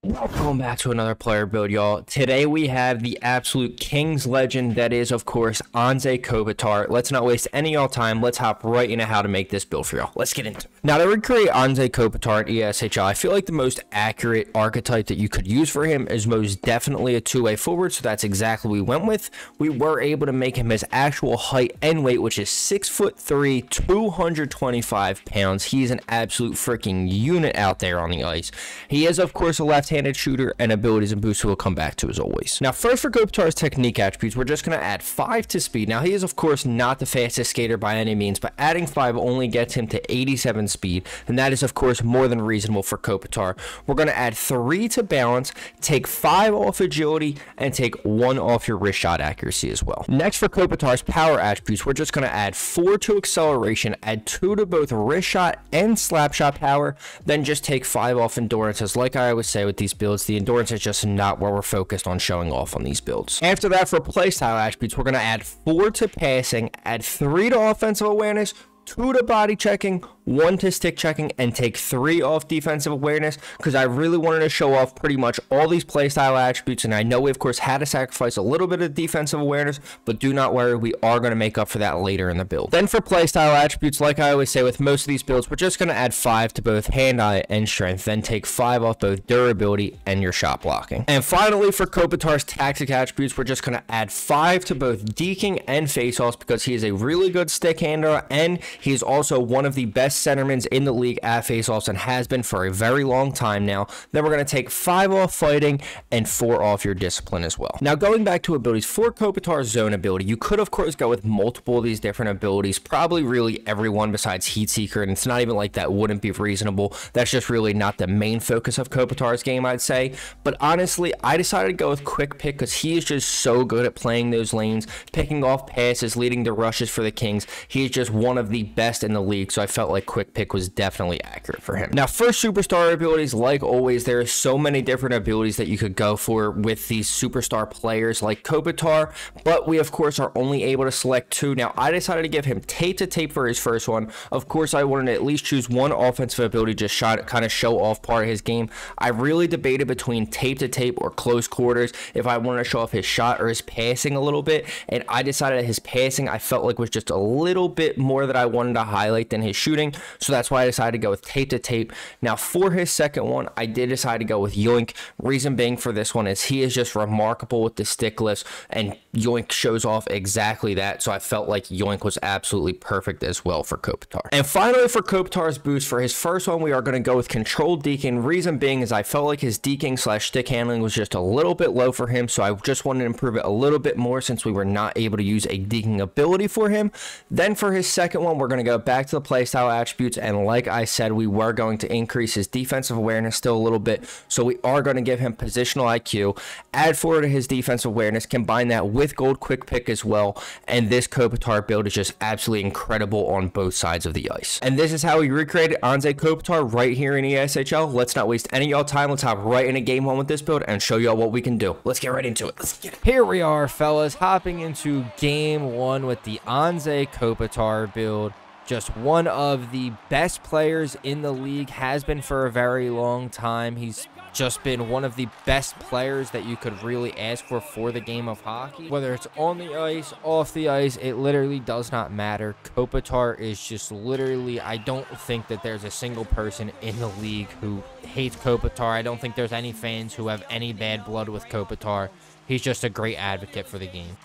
Welcome back to another player build, y'all. Today we have the absolute Kings legend that is, of course, Anze Kopitar. Let's not waste any y'all time. Let's hop right into how to make this build for y'all. Let's get into it. Now, to recreate Anze Kopitar in ESHL, I feel like the most accurate archetype that you could use for him is most definitely a two-way forward, so that's exactly what we went with. We were able to make him his actual height and weight, which is 6'3", 225 pounds. He's an absolute freaking unit out there on the ice. He is, of course, a left-handed shooter, and abilities and boosts we'll come back to as always. Now, first for Kopitar's technique attributes, we're just going to add 5 to speed. Now, he is, of course, not the fastest skater by any means, but adding 5 only gets him to 87 speed, and that is, of course, more than reasonable for Kopitar. We're going to add 3 to balance, take 5 off agility, and take 1 off your wrist shot accuracy as well. Next for Kopitar's power attributes, we're just going to add 4 to acceleration, add 2 to both wrist shot and slap shot power, then just take 5 off endurance, as like I always say with these builds, the endurance is just not where we're focused on showing off on these builds. After that, for playstyle attributes, we're going to add 4 to passing, add 3 to offensive awareness, 2 to body checking, 1 to stick checking, and take 3 off defensive awareness, because I really wanted to show off pretty much all these playstyle attributes, and I know we of course had to sacrifice a little bit of defensive awareness, but do not worry, we are going to make up for that later in the build. Then for playstyle attributes, like I always say with most of these builds, we're just going to add 5 to both hand-eye and strength, then take 5 off both durability and your shot blocking. And finally, for Kopitar's tactic attributes, we're just going to add 5 to both deking and face-offs, because he is a really good stick handler, and he's also one of the best centermen in the league at face-offs and has been for a very long time now. Then we're going to take 5 off fighting and 4 off your discipline as well. Now, going back to abilities, for Kopitar's zone ability, you could of course go with multiple of these different abilities, probably really everyone besides Heat Seeker, and it's not even like that wouldn't be reasonable. That's just really not the main focus of Kopitar's game, I'd say. But honestly, I decided to go with Quick Pick because he is just so good at playing those lanes, picking off passes, leading the rushes for the Kings. He is just one of the best in the league, so I felt like Quick Pick was definitely accurate for him. Now, for superstar abilities, like always, there are so many different abilities that you could go for with these superstar players like Kopitar, but we of course are only able to select 2. Now, I decided to give him tape to tape for his first one. Of course, I wanted to at least choose one offensive ability, just kind of show off part of his game. I really debated between tape to tape or close quarters if I wanted to show off his shot or his passing a little bit, and I decided that his passing I felt like was just a little bit more that I wanted to highlight than his shooting, so that's why I decided to go with tape to tape. Now, for his second one, I did decide to go with Yoink. Reason being for this one is he is just remarkable with the stick lifts, and Yoink shows off exactly that, so I felt like Yoink was absolutely perfect as well for Kopitar. And finally, for Kopitar's boost, for his first one, we are going to go with controlled deking. Reason being is I felt like his deking slash stick handling was just a little bit low for him, so I just wanted to improve it a little bit more since we were not able to use a deking ability for him. Then for his second one, we're going to go back to the playstyle attributes, and like I said, we were going to increase his defensive awareness still a little bit, so we are going to give him positional IQ, add 4 to his defensive awareness, combine that with gold quick pick as well, and this Kopitar build is just absolutely incredible on both sides of the ice. And this is how we recreated Anze Kopitar right here in ESHL. Let's not waste any of y'all time. Let's hop right into game 1 with this build and show y'all what we can do. Let's get right into it. Let's get it. Here we are, fellas, hopping into game 1 with the Anze Kopitar build. Just one of the best players in the league, has been for a very long time. He's just been one of the best players that you could really ask for the game of hockey. Whether it's on the ice, off the ice, it literally does not matter. Kopitar is just literally, I don't think that there's a single person in the league who hates Kopitar. I don't think there's any fans who have any bad blood with Kopitar. He's just a great advocate for the game.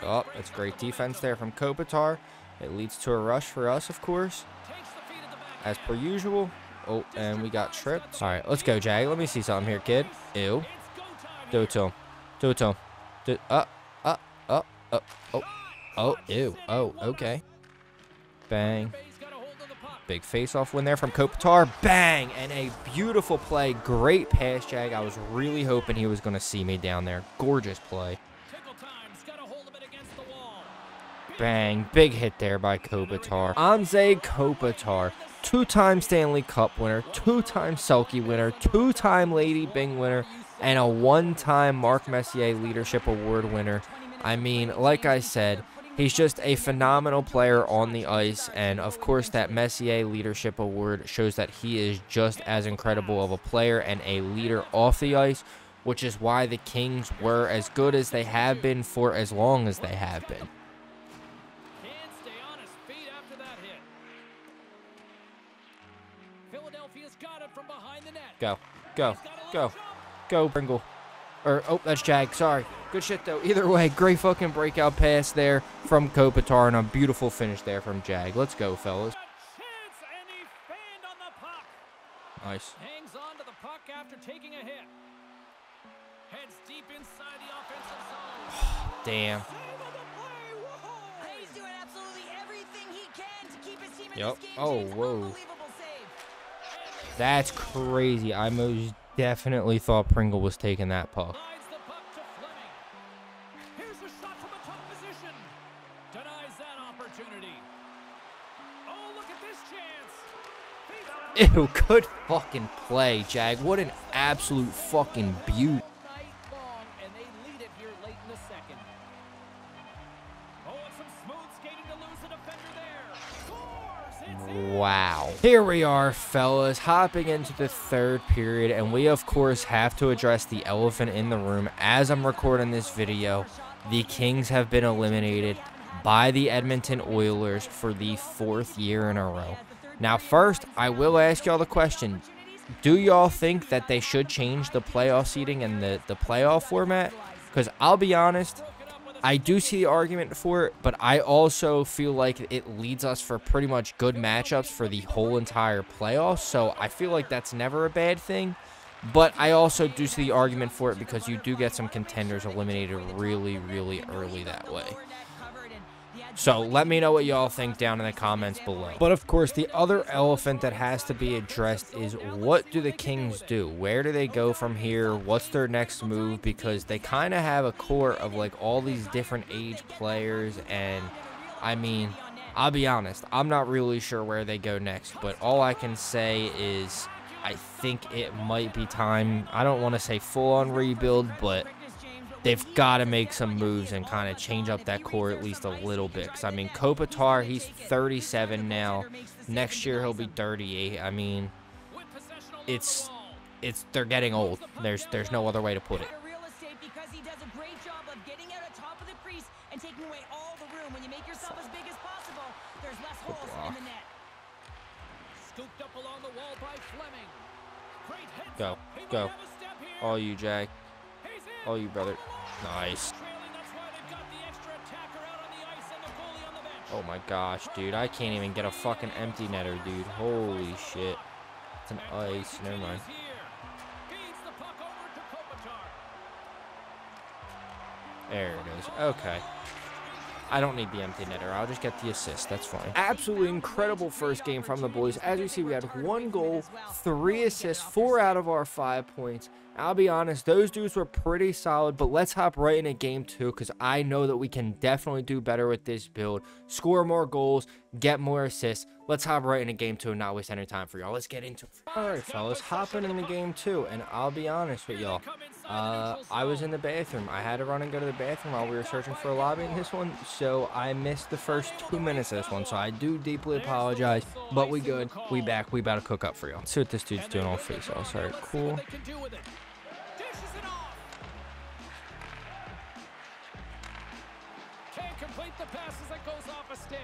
Oh, that's great defense there from Kopitar. It leads to a rush for us, of course, as per usual. Oh, and we got tripped. All right, let's go, Jag. Let me see something here, kid. Ew. Do it to him. Do it to him. Oh, ew. Oh, okay. Bang. Big face-off win there from Kopitar. Bang! And a beautiful play. Great pass, Jag. I was really hoping he was going to see me down there. Gorgeous play. Bang. Big hit there by Kopitar. Anze Kopitar, 2-time Stanley Cup winner, 2-time Selke winner, 2-time Lady Byng winner, and a 1-time Mark Messier Leadership Award winner. I mean, like I said, He's just a phenomenal player on the ice, and of course that Messier Leadership Award shows that he is just as incredible of a player and a leader off the ice, which is why the Kings were as good as they have been for as long as they have been. Can't stay on his feet after that hit. Philadelphia's got it from behind the net. Go, go, go, go, Pringle. Or, oh, that's Jag, sorry. Good shit, though. Either way, great fucking breakout pass there from Kopitar and a beautiful finish there from Jag. Let's go, fellas. Chance, and he fanned on the puck. Nice. Hangs on to the puck after taking a hit. Heads deep inside the offensive zone. Damn. Save of the play. Whoa. He's doing absolutely everything he can to keep his team in Yep. this game. Oh, James. whoa. Unbelievable save. That's crazy. I most definitely thought Pringle was taking that puck. Slides the puck to Fleming. Here's a shot from a tough position. Denies that opportunity. Oh, look at this chance. Ew, good fucking play, Jag. What an absolute fucking beaut. Night long, and they lead it here late in the second. Oh, and some smooth skating to lose the defender there. Scores! It's in. Wow. Here we are, fellas, hopping into the third period, and we, of course, have to address the elephant in the room. As I'm recording this video, the Kings have been eliminated by the Edmonton Oilers for the 4th year in a row. Now, first, I will ask y'all the question. Do y'all think that they should change the playoff seeding and the playoff format? Because I'll be honest, I do see the argument for it, but I also feel like it leads us for pretty much good matchups for the whole entire playoffs, so I feel like that's never a bad thing. But I also do see the argument for it because you do get some contenders eliminated really, really early that way. So let me know what y'all think down in the comments below. But of course, the other elephant that has to be addressed is, what do the Kings do? Where do they go from here? What's their next move? Because they kind of have a core of like all these different age players, and I mean, I'll be honest, I'm not really sure where they go next, but all I can say is I think it might be time. I don't want to say full-on rebuild, but they've got to make some moves and kind of change up that core at least a little bit. Because, I mean, Kopitar, he's 37 now. Next year, he'll be 38. I mean, they're getting old. There's no other way to put it. Real estate because he does a great job of getting out on top of the crease and taking away all the room. When you make yourself as big as possible, there's less holes in the net. Scooped up along the wall by Fleming. Great heads Go, up. He might go. have a step here. All you, Jag. He's in. All you, brother. Nice. Trailing, that's why they've got the extra attacker out on the ice and the goalie on the bench. Oh, my gosh, dude. I can't even get a fucking empty netter, dude. Holy shit. It's an ice. Never mind. He's here. Feeds the puck over to Kopitar. There it is. Okay. I don't need the empty netter. I'll just get the assist. That's fine. Absolutely incredible first game from the boys. As you see, we had 1 goal, 3 assists, 4 out of our 5 points. I'll be honest, those dudes were pretty solid, but let's hop right into game 2 because I know that we can definitely do better with this build, score more goals, get more assists. Let's hop right into game 2 and not waste any time for y'all. Let's get into it. All right, fellas, hopping into game 2, and I'll be honest with y'all. I was in the bathroom. I had to run and go to the bathroom while we were searching for a lobby in this one, so I missed the first 2 minutes of this one, so I do deeply apologize, but we good. We back. We about to cook up for y'all. Let's see what this dude's doing on face-offs. All right, cool. They can do with it. Dishes it off. Can't complete the pass as it goes off a stick.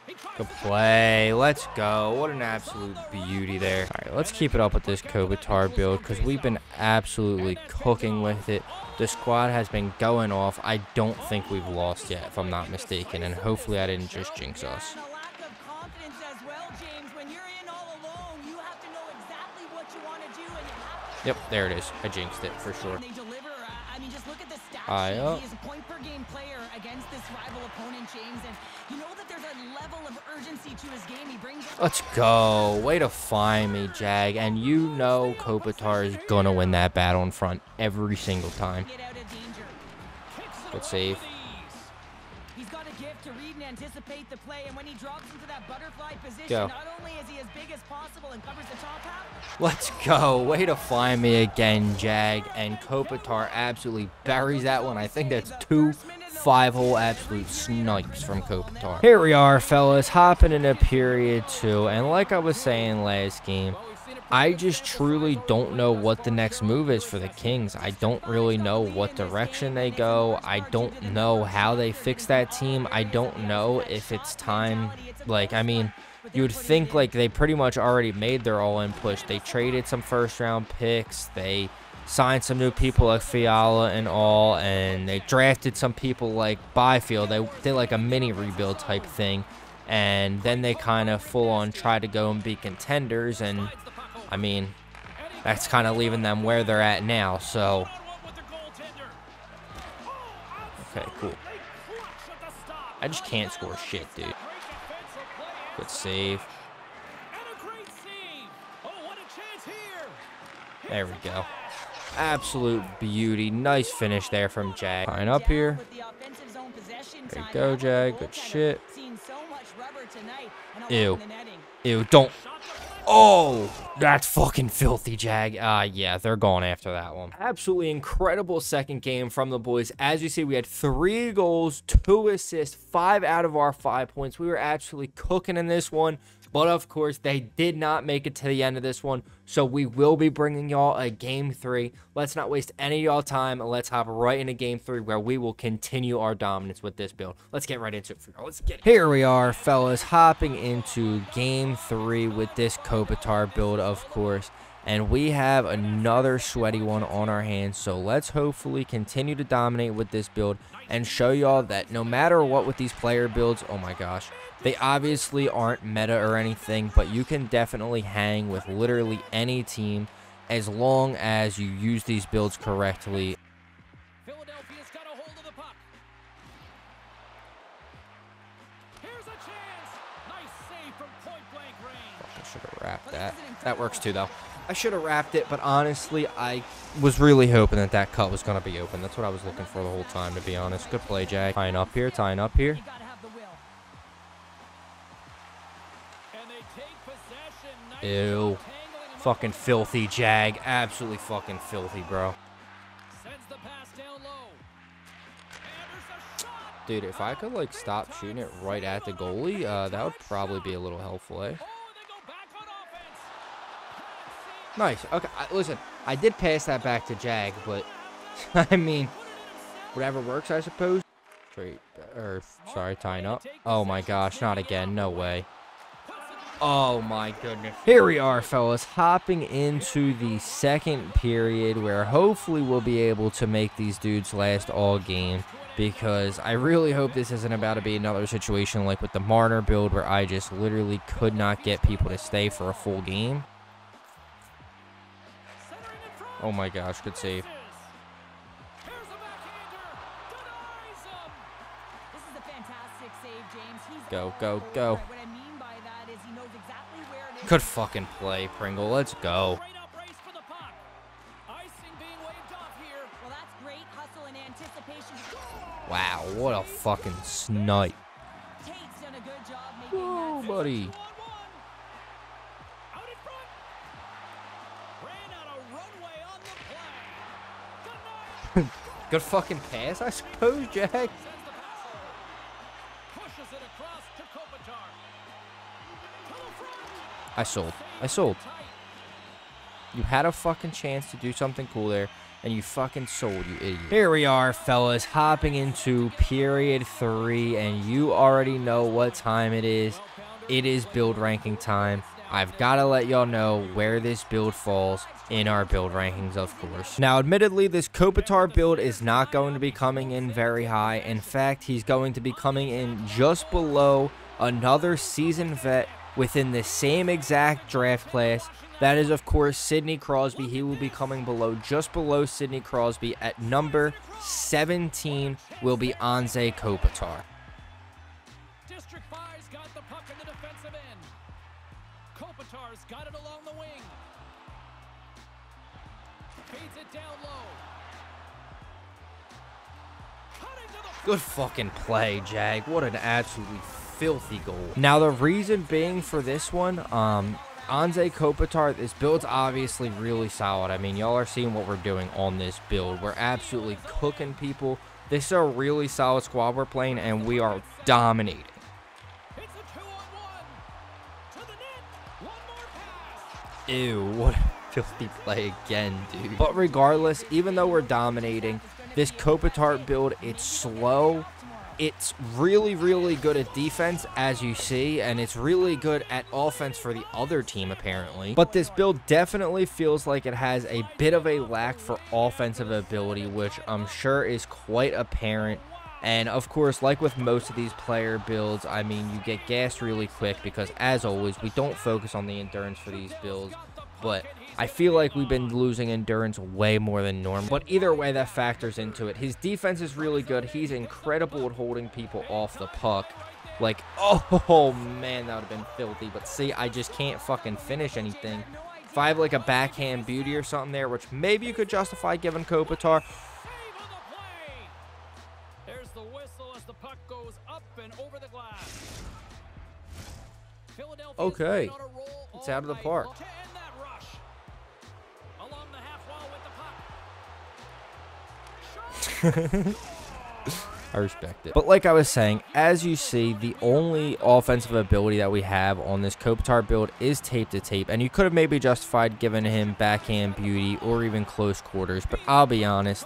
He tries Good to- play. Let's go. What an absolute beauty there. All right, let's keep it up with this Kopitar build because we've been absolutely cooking with it. The squad has been going off. I don't think we've lost yet, if I'm not mistaken, and hopefully I didn't just jinx us. And a lack of confidence as well, James. When you're in all alone, you have to know exactly what you want to do, and you have to. Yep, there it is. I jinxed it for sure. And they deliver. I mean, just look at the stats. Aye, sheet. up. He is a point-per-game player against this rival opponent, James, and you know that there's a level of urgency to his game. He brings. Let's go. Way to find me, Jag. And you know Kopitar is going to win that battle in front every single time. Get out of danger. Kicks it Good away save. with ease. He's got a gift to read anticipate the play, and when he drops into that butterfly position, Go. not only is he as big as possible and covers the top half. Let's go. Way to find me again, Jag. And Kopitar absolutely buries that one. I think that's 2 5-hole absolute snipes from Kopitar. Here we are, fellas, hopping into period 2. And like I was saying last game, I just truly don't know what the next move is for the Kings. I don't really know what direction they go. I don't know how they fix that team. I don't know if it's time. Like, I mean, you would think like they pretty much already made their all-in push. They traded some first-round picks. They signed some new people like Fiala and all, and they drafted some people like Byfield. They did like a mini rebuild type thing, and then they kind of full-on tried to go and be contenders, and I mean, that's kind of leaving them where they're at now, so. Okay, cool. I just can't score shit, dude. Good save. There we go. Absolute beauty. Nice finish there from Jag. Line up here. There you go, Jag. Good shit. Ew. Ew, don't. Oh, that's fucking filthy, Jag. Yeah, they're going after that one. Absolutely incredible second game from the boys. As you see, we had 3 goals, 2 assists, 5 out of our 5 points. We were absolutely cooking in this one. But, of course, they did not make it to the end of this one. So, we will be bringing y'all a Game 3. Let's not waste any of y'all time. Let's hop right into Game 3 where we will continue our dominance with this build. Let's get right into it for y'all. Let's get it. Here we are, fellas, hopping into Game 3 with this Kopitar build, of course. And we have another sweaty one on our hands. So, let's hopefully continue to dominate with this build and show y'all that no matter what with these player builds, oh my gosh, they obviously aren't meta or anything, but you can definitely hang with literally any team as long as you use these builds correctly. Philadelphia's got a hold of the puck. Here's a chance. Nice save from point-blank range. I should have wrapped that. That works too, though. I should have wrapped it, but honestly, I was really hoping that that cut was going to be open. That's what I was looking for the whole time, to be honest. Good play, Jag. Tying up here, tying up here. Ew. Fucking filthy, Jag. Absolutely fucking filthy, bro. Dude, if I could, like, stop shooting it right at the goalie, that would probably be a little helpful, eh? Nice. Okay, listen, I did pass that back to Jag, but, I mean, whatever works, I suppose. Straight, sorry, tying up. Oh, my gosh, not again. No way. Oh my goodness. Here we are, fellas, hopping into the second period where hopefully we'll be able to make these dudes last all game, because I really hope this isn't about to be another situation like with the Marner build where I just literally could not get people to stay for a full game. Oh my gosh, good save. Go, go, go. Good fucking play, Pringle. Let's go. Wow, what a fucking snipe. Whoa, buddy. Good fucking pass, I suppose, Jag. I sold. I sold. You had a fucking chance to do something cool there, and you fucking sold, you idiot. Here we are, fellas, hopping into period 3, and you already know what time it is. It is build ranking time. I've got to let y'all know where this build falls in our build rankings, of course. Now, admittedly, this Kopitar build is not going to be coming in very high. In fact, he's going to be coming in just below another seasoned vet within the same exact draft class. That is, of course, Sidney Crosby. He will be coming just below Sidney Crosby. At number 17 will be Anze Kopitar. District 5's got the puck in the defensive end. Kopitar's got it along the wing. Feeds it down low. Cutting Good fucking play, Jag. What an absolutely filthy goal. Now, the reason being for this one, Anze Kopitar, this build's obviously really solid. I mean, y'all are seeing what we're doing on this build. We're absolutely cooking people. This is a really solid squad we're playing, and we are dominating. It's a 2-on-1 to the net. One more pass. Ew, what a filthy play again, dude. But regardless, even though we're dominating, this Kopitar build, it's slow. It's really, really good at defense, as you see, and it's really good at offense for the other team, apparently. But this build definitely feels like it has a bit of a lack for offensive ability, which I'm sure is quite apparent. And, of course, like with most of these player builds, I mean, you get gassed really quick because, as always, we don't focus on the endurance for these builds. But I feel like we've been losing endurance way more than normal. But either way, that factors into it. His defense is really good. He's incredible at holding people off the puck. Like, oh, man, that would have been filthy. But see, I just can't fucking finish anything. If I have, like, a backhand beauty or something there, which maybe you could justify giving Kopitar. Save on the play. There's the whistle as the puck goes up and over the glass. Philadelphia's Okay. been on a roll It's all out of the night park. to end that rush. Along the half wall with the puck. I respect it. But like I was saying, as you see, the only offensive ability that we have on this Kopitar build is tape to tape. And you could have maybe justified giving him backhand beauty or even close quarters. But I'll be honest,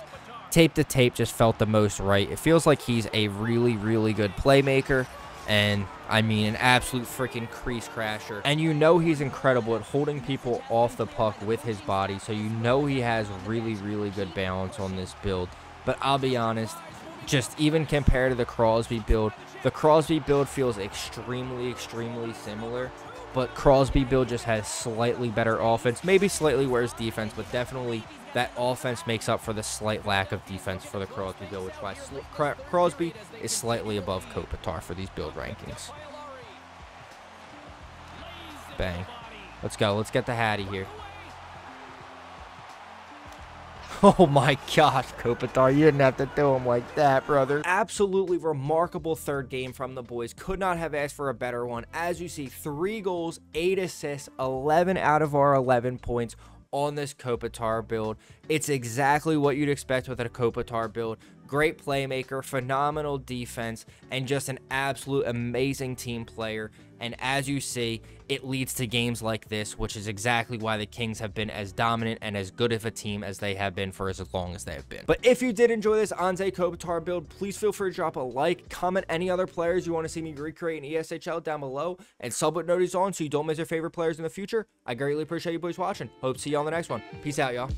tape to tape just felt the most right. It feels like he's a really, really good playmaker. And, I mean, an absolute freaking crease crasher. And you know he's incredible at holding people off the puck with his body. So you know he has really, really good balance on this build. But I'll be honest, just even compared to the Crosby build feels extremely, extremely similar. But Crosby build just has slightly better offense. Maybe slightly worse defense, but definitely that offense makes up for the slight lack of defense for the Crosby build, which is why Crosby is slightly above Kopitar for these build rankings. Bang. Let's go. Let's get the Hattie here. Oh my gosh, Kopitar, you didn't have to do him like that, brother. Absolutely remarkable third game from the boys. Could not have asked for a better one. As you see, 3 goals, 8 assists, 11 out of our 11 points on this Kopitar build. It's exactly what you'd expect with a Kopitar build. Great playmaker, phenomenal defense, and just an absolute amazing team player. And as you see, it leads to games like this, which is exactly why the Kings have been as dominant and as good of a team as they have been for as long as they have been. But if you did enjoy this Anze Kopitar build, please feel free to drop a like, comment any other players you want to see me recreate in ESHL down below, and sub with notice on so you don't miss your favorite players in the future. I greatly appreciate you boys watching. Hope to see you on the next one. Peace out, y'all.